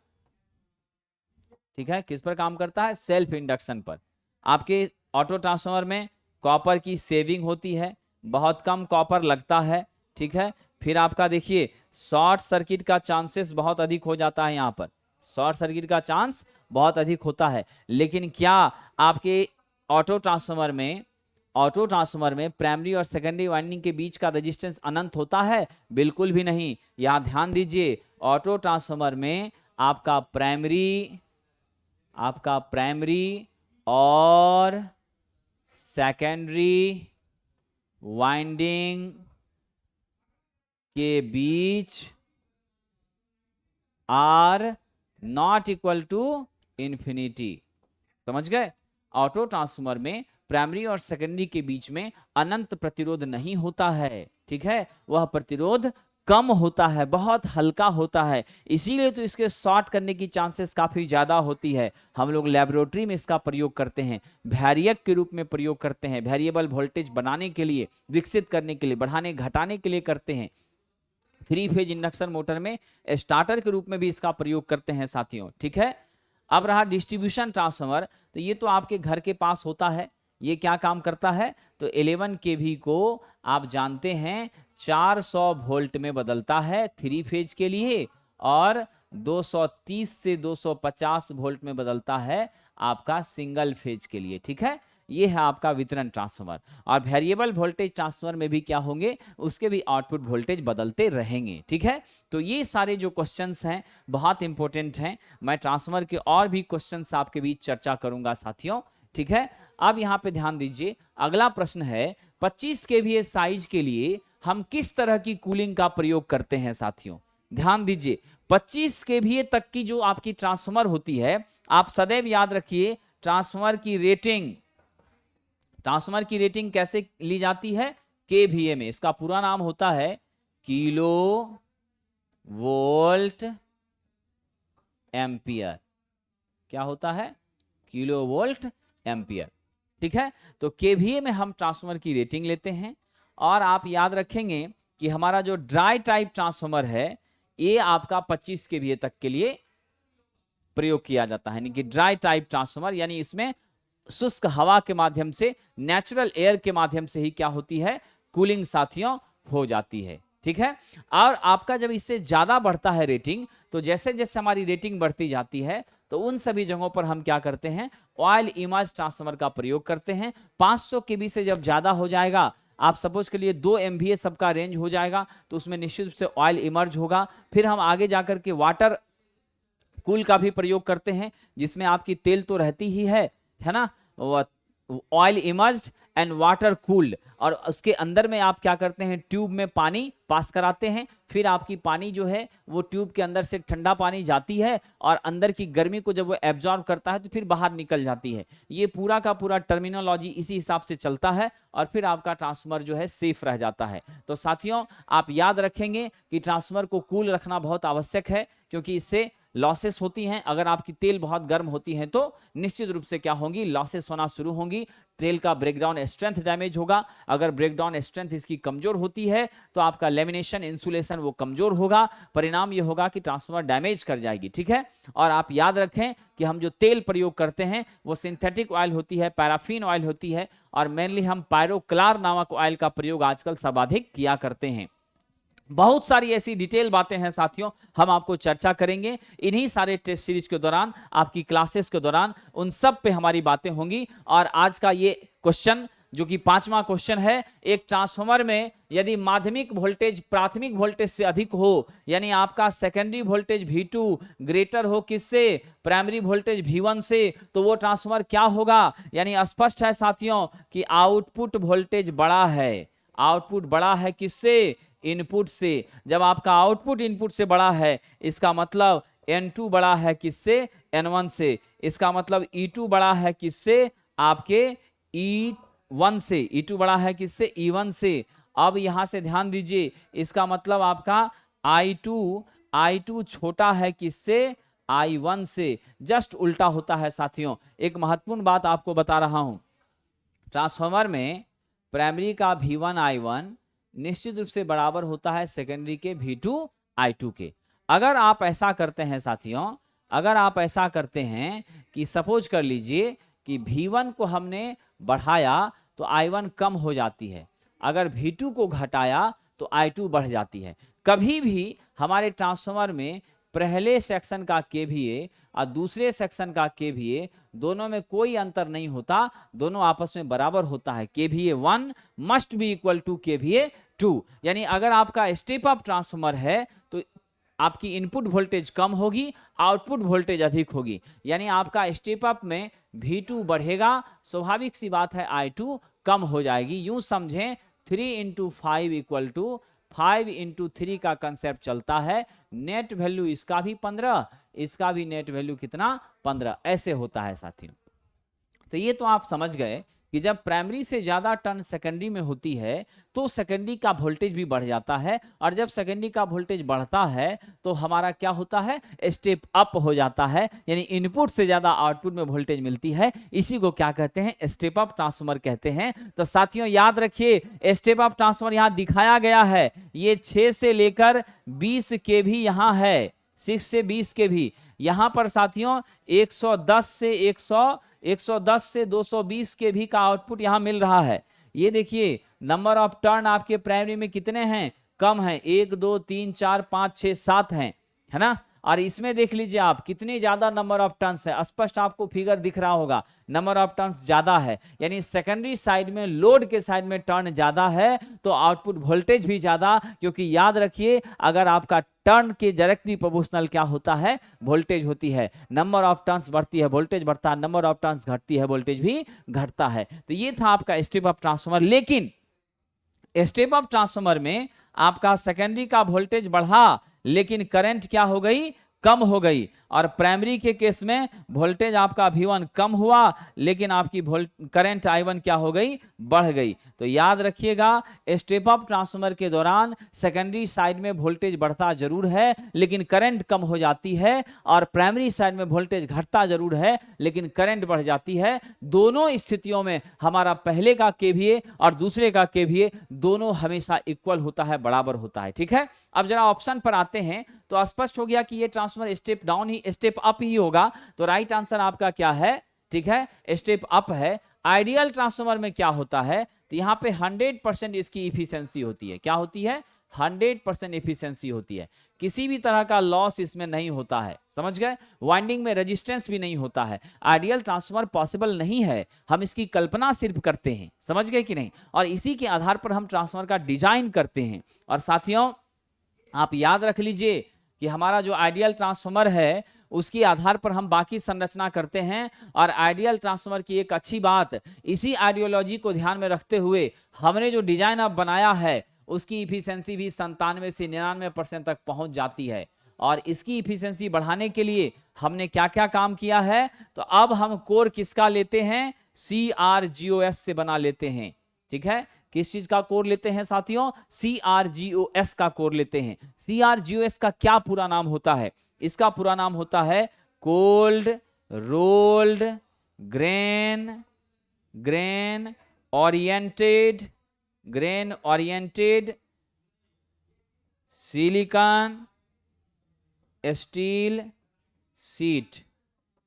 S1: ठीक है, किस पर काम करता है, सेल्फ इंडक्शन पर। आपके ऑटो ट्रांसफार्मर में कॉपर की सेविंग होती है, बहुत कम कॉपर लगता है। ठीक है, फिर आपका देखिए शॉर्ट सर्किट का चांसेस बहुत अधिक हो जाता है, यहाँ पर शॉर्ट सर्किट का चांस बहुत अधिक होता है। लेकिन क्या आपके ऑटो ट्रांसफार्मर में प्राइमरी और सेकेंडरी वाइंडिंग के बीच का रेजिस्टेंस अनंत होता है? बिल्कुल भी नहीं। यहां ध्यान दीजिए, ऑटो ट्रांसफार्मर में आपका प्राइमरी और सेकेंडरी वाइंडिंग के बीच are not equal to infinity. समझ गए, ऑटो ट्रांसफार्मर में प्राइमरी और सेकेंडरी के बीच में अनंत प्रतिरोध नहीं होता है। ठीक है, वह प्रतिरोध कम होता है, बहुत हल्का होता है, इसीलिए तो इसके शॉर्ट करने की चांसेस काफी ज्यादा होती है। हम लोग लेबोरेटरी में इसका प्रयोग करते हैं, वैरिएक के रूप में प्रयोग करते हैं, वेरिएबल वोल्टेज बनाने के लिए, विकसित करने के लिए, बढ़ाने घटाने के लिए करते हैं। 3 फेज इंडक्शन मोटर में स्टार्टर के रूप में भी इसका प्रयोग करते हैं साथियों। ठीक है, अब रहा डिस्ट्रीब्यूशन ट्रांसफार्मर, तो ये तो आपके घर के पास होता है। ये क्या काम करता है, तो 11 kV को आप जानते हैं 400 वोल्ट में बदलता है 3 फेज के लिए, और 230 से 250 वोल्ट में बदलता है आपका सिंगल फेज के लिए। ठीक है, ये है आपका वितरण ट्रांसफार्मर। और वेरिएबल वोल्टेज ट्रांसफार्मर में भी क्या होंगे, उसके भी आउटपुट वोल्टेज बदलते रहेंगे। ठीक है, तो ये सारे जो क्वेश्चंस हैं बहुत इंपॉर्टेंट हैं। मैं ट्रांसफार्मर के और भी क्वेश्चंस आपके बीच चर्चा करूंगा साथियों। ठीक है, अब यहाँ पे ध्यान दीजिए, अगला प्रश्न है 25 kVA साइज के लिए हम किस तरह की कूलिंग का प्रयोग करते हैं साथियों? ध्यान दीजिए, 25 kVA तक की जो आपकी ट्रांसफार्मर होती है, आप सदैव याद रखिए ट्रांसफार्मर की रेटिंग कैसे ली जाती है, केवीए में। इसका पूरा नाम होता है किलो वोल्ट एम्पियर। क्या होता है? Kilo volt ampere. ठीक है, तो केवीए में हम ट्रांसफार्मर की रेटिंग लेते हैं। और आप याद रखेंगे कि हमारा जो ड्राई टाइप ट्रांसफार्मर है ये आपका 25 केवीए तक के लिए प्रयोग किया जाता है, यानी कि ड्राई टाइप ट्रांसफार्मर, यानी इसमें शुष्क हवा के माध्यम से, नेचुरल एयर के माध्यम से ही क्या होती है? कूलिंग साथियों हो जाती है। ठीक है, और आपका जब इससे ज्यादा बढ़ता है रेटिंग, तो जैसे जैसे हमारी रेटिंग बढ़ती जाती है तो उन सभी जगहों पर हम क्या करते हैं? ऑयल इमर्ज ट्रांसफार्मर का प्रयोग करते हैं। 500 केवी से जब ज्यादा हो जाएगा, आप सपोज के लिए 2 MVA सबका रेंज हो जाएगा, तो उसमें निश्चित रूप से ऑयल इमर्ज होगा। फिर हम आगे जाकर के वाटर कूल का भी प्रयोग करते हैं, जिसमें आपकी तेल तो रहती ही है ना, oil emerged and water cooled. और उसके अंदर में आप क्या करते हैं? ट्यूब में पानी पास कराते हैं। फिर आपकी पानी जो है वो ट्यूब के अंदर से ठंडा पानी जाती है और अंदर की गर्मी को जब वो एब्जॉर्ब करता है तो फिर बाहर निकल जाती है। ये पूरा का पूरा टर्मिनोलॉजी इसी हिसाब से चलता है और फिर आपका ट्रांसफार्मर जो है सेफ रह जाता है। तो साथियों, आप याद रखेंगे कि ट्रांसफार्मर को कूल रखना बहुत आवश्यक है, क्योंकि इससे लॉसेस होती हैं। अगर आपकी तेल बहुत गर्म होती है तो निश्चित रूप से क्या होंगी? लॉसेस होना शुरू होंगी, तेल का ब्रेकडाउन स्ट्रेंथ डैमेज होगा। अगर ब्रेकडाउन स्ट्रेंथ इसकी कमजोर होती है तो आपका लेमिनेशन, इंसुलेशन वो कमजोर होगा। परिणाम ये होगा कि ट्रांसफार्मर डैमेज कर जाएगी। ठीक है, और आप याद रखें कि हम जो तेल प्रयोग करते हैं वो सिंथेटिक ऑयल होती है, पैराफिन ऑयल होती है, और मेनली हम पायरोक्लार नामक ऑयल का प्रयोग आजकल सर्वाधिक किया करते हैं। बहुत सारी ऐसी डिटेल बातें हैं साथियों, हम आपको चर्चा करेंगे इन्हीं सारे टेस्ट सीरीज के दौरान, आपकी क्लासेस के दौरान, उन सब पे हमारी बातें होंगी। और आज का ये क्वेश्चन जो कि 5वां क्वेश्चन है, एक ट्रांसफार्मर में यदि माध्यमिक वोल्टेज प्राथमिक वोल्टेज से अधिक हो, यानी आपका सेकेंडरी वोल्टेज V2 ग्रेटर हो किससे? प्राइमरी वोल्टेज V1 से, तो वो ट्रांसफार्मर क्या होगा? यानी स्पष्ट है साथियों कि आउटपुट वोल्टेज बड़ा है। आउटपुट बड़ा है किससे? इनपुट से। जब आपका आउटपुट इनपुट से बड़ा है, इसका मतलब N2 बड़ा है किससे? N1 से। इसका मतलब E2 बड़ा है किससे? आपके E1 से। E2 बड़ा है किससे? E1 से। अब यहां से ध्यान दीजिए, इसका मतलब आपका I2 छोटा है किससे? I1 से। जस्ट उल्टा होता है साथियों। एक महत्वपूर्ण बात आपको बता रहा हूं, ट्रांसफार्मर में प्राइमरी का V1 I1 निश्चित रूप से बराबर होता है सेकेंडरी के V2 I2 के। अगर आप ऐसा करते हैं साथियों, अगर आप ऐसा करते हैं कि सपोज कर लीजिए कि V1 को हमने बढ़ाया तो I1 कम हो जाती है, अगर V2 को घटाया तो I2 बढ़ जाती है। कभी भी हमारे ट्रांसफार्मर में पहले सेक्शन का KVA और दूसरे सेक्शन का KVA दोनों में कोई अंतर नहीं होता, दोनों आपस में बराबर होता है। KVA 1 must be equal to KVA 2। यानी अगर आपका स्टेप अप ट्रांसफार्मर है तो आपकी इनपुट वोल्टेज कम होगी, आउटपुट वोल्टेज अधिक होगी। यानी आपका स्टेप अप में V2 बढ़ेगा, स्वाभाविक सी बात है I2 कम हो जाएगी। यूं समझें 3 × 5 इक्वल टू 5 × 3 का कंसेप्ट चलता है। नेट वैल्यू इसका भी 15, इसका भी नेट वैल्यू कितना? 15। ऐसे होता है साथियों। तो ये तो आप समझ गए कि जब प्राइमरी से ज्यादा टर्न सेकेंडरी में होती है तो सेकेंडरी का वोल्टेज भी बढ़ जाता है, और जब सेकेंडरी का वोल्टेज बढ़ता है तो हमारा क्या होता है? स्टेप अप हो जाता है, यानी इनपुट से ज्यादा आउटपुट में वोल्टेज मिलती है। इसी को क्या कहते हैं? स्टेप अप ट्रांसफार्मर कहते हैं। तो साथियों याद रखिए, स्टेप अप ट्रांसफार्मर यहां दिखाया गया है, ये 6 से लेकर 20 के भी यहां है, 6 से 20 के भी यहां पर साथियों 110 से 220 के भी का आउटपुट यहां मिल रहा है। ये देखिए नंबर ऑफ टर्न आपके प्राइमरी में कितने हैं? कम है, 1 2 3 4 5 6 7 हैं, है ना। और इसमें देख लीजिए आप कितनी ज्यादा नंबर ऑफ टर्न्स है, स्पष्ट आपको फिगर दिख रहा होगा, नंबर ऑफ टर्न्स ज्यादा है। यानी सेकेंडरी साइड में, लोड के साइड में टर्न ज्यादा है तो आउटपुट वोल्टेज भी ज्यादा, क्योंकि याद रखिए अगर आपका टर्न के डायरेक्टली प्रोपोर्शनल क्या होता है? वोल्टेज होती है। नंबर ऑफ टर्न्स बढ़ती है वोल्टेज बढ़ता है, नंबर ऑफ टर्न्स घटती है वोल्टेज भी घटता है। तो ये था आपका स्टेप अप ट्रांसफार्मर। लेकिन स्टेप अप ट्रांसफार्मर में आपका सेकेंडरी का वोल्टेज बढ़ा लेकिन करंट क्या हो गई? कम हो गई। और प्राइमरी के केस में वोल्टेज आपका V1 कम हुआ लेकिन आपकी करंट I1 क्या हो गई, बढ़ गई। तो याद रखिएगा स्टेप अप ट्रांसफार्मर के दौरान सेकेंडरी साइड में वोल्टेज बढ़ता जरूर है लेकिन करंट कम हो जाती है, और प्राइमरी साइड में वोल्टेज घटता जरूर है लेकिन करंट बढ़ जाती है। दोनों स्थितियों में हमारा पहले का केवीए और दूसरे का केवीए दोनों हमेशा इक्वल होता है, बराबर होता है। ठीक है, अब जरा ऑप्शन पर आते हैं तो स्पष्ट हो गया कि ये ट्रांसफार्मर स्टेप डाउन ही स्टेप अप ही होगा। तो राइट आंसर आपका क्या है, ठीक है, स्टेप अप है। आइडियल ट्रांसफार्मर में क्या होता है, तो यहां पे 100% इसकी इफिशियंसी होती है। क्या होती है, 100% इफिशियंसी होती है। किसी भी तरह का लॉस इसमें नहीं होता है, समझ गए। वाइंडिंग में रेजिस्टेंस भी नहीं होता है। आइडियल ट्रांसफार्मर पॉसिबल नहीं है, हम इसकी कल्पना सिर्फ करते हैं, समझ गए कि नहीं, और इसी के आधार पर हम ट्रांसफार्मर का डिजाइन करते हैं। और साथियों आप याद रख लीजिए कि हमारा जो आइडियल ट्रांसफार्मर है उसके आधार पर हम बाकी संरचना करते हैं। और आइडियल ट्रांसफार्मर की एक अच्छी बात, इसी आइडियोलॉजी को ध्यान में रखते हुए हमने जो डिजाइन अब बनाया है उसकी इफिशियंसी भी 97 से 99% तक पहुंच जाती है। और इसकी इफिशियंसी बढ़ाने के लिए हमने क्या क्या काम किया है, तो अब हम कोर किसका लेते हैं, CRGOS से बना लेते हैं। ठीक है, किस चीज का कोर लेते हैं साथियों, CRGOS का कोर लेते हैं। CRGOS का क्या पूरा नाम होता है, इसका पूरा नाम होता है cold rolled grain oriented silicon steel sheet,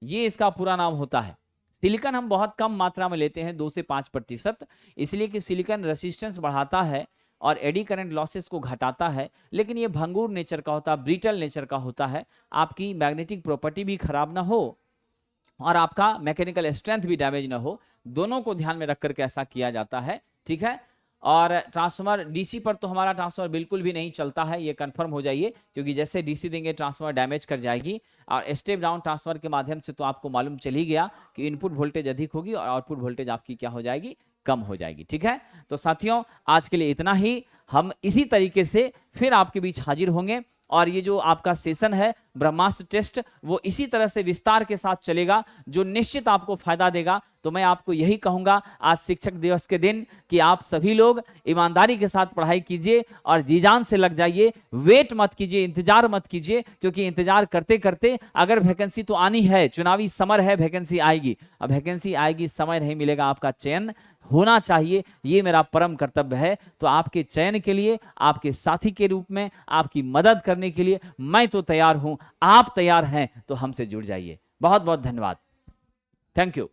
S1: ये इसका पूरा नाम होता है। सिलिकॉन हम बहुत कम मात्रा में लेते हैं, 2 से 5%, इसलिए कि सिलिकॉन रेसिस्टेंस बढ़ाता है और एडी करंट लॉसेस को घटाता है, लेकिन ये भंगुर नेचर का होता है, ब्रिटल नेचर का होता है। आपकी मैग्नेटिक प्रॉपर्टी भी खराब ना हो और आपका मैकेनिकल स्ट्रेंथ भी डैमेज ना हो, दोनों को ध्यान में रख करके ऐसा किया जाता है। ठीक है, और ट्रांसफार्मर डीसी पर तो हमारा ट्रांसफार्मर बिल्कुल भी नहीं चलता है, ये कंफर्म हो जाइए, क्योंकि जैसे डीसी देंगे ट्रांसफार्मर डैमेज कर जाएगी। और स्टेप डाउन ट्रांसफार्मर के माध्यम से तो आपको मालूम चल ही गया कि इनपुट वोल्टेज अधिक होगी और आउटपुट वोल्टेज आपकी क्या हो जाएगी, कम हो जाएगी। ठीक है, तो साथियों आज के लिए इतना ही। हम इसी तरीके से फिर आपके बीच हाजिर होंगे और ये जो आपका सेशन है ब्रह्मास्त्र टेस्ट, वो इसी तरह से विस्तार के साथ चलेगा जो निश्चित आपको फायदा देगा। तो मैं आपको यही कहूंगा आज शिक्षक दिवस के दिन कि आप सभी लोग ईमानदारी के साथ पढ़ाई कीजिए और जी जान से लग जाइए, वेट मत कीजिए, इंतजार मत कीजिए, क्योंकि इंतजार करते करते अगर वैकेंसी तो आनी है, चुनावी समर है, वैकेंसी आएगी, अब वैकेंसी आएगी, समय नहीं मिलेगा, आपका चयन होना चाहिए, ये मेरा परम कर्तव्य है। तो आपके चयन के लिए, आपके साथी के रूप में, आपकी मदद करने के लिए मैं तो तैयार हूं, आप तैयार हैं तो हमसे जुड़ जाइए। बहुत बहुत धन्यवाद, थैंक यू।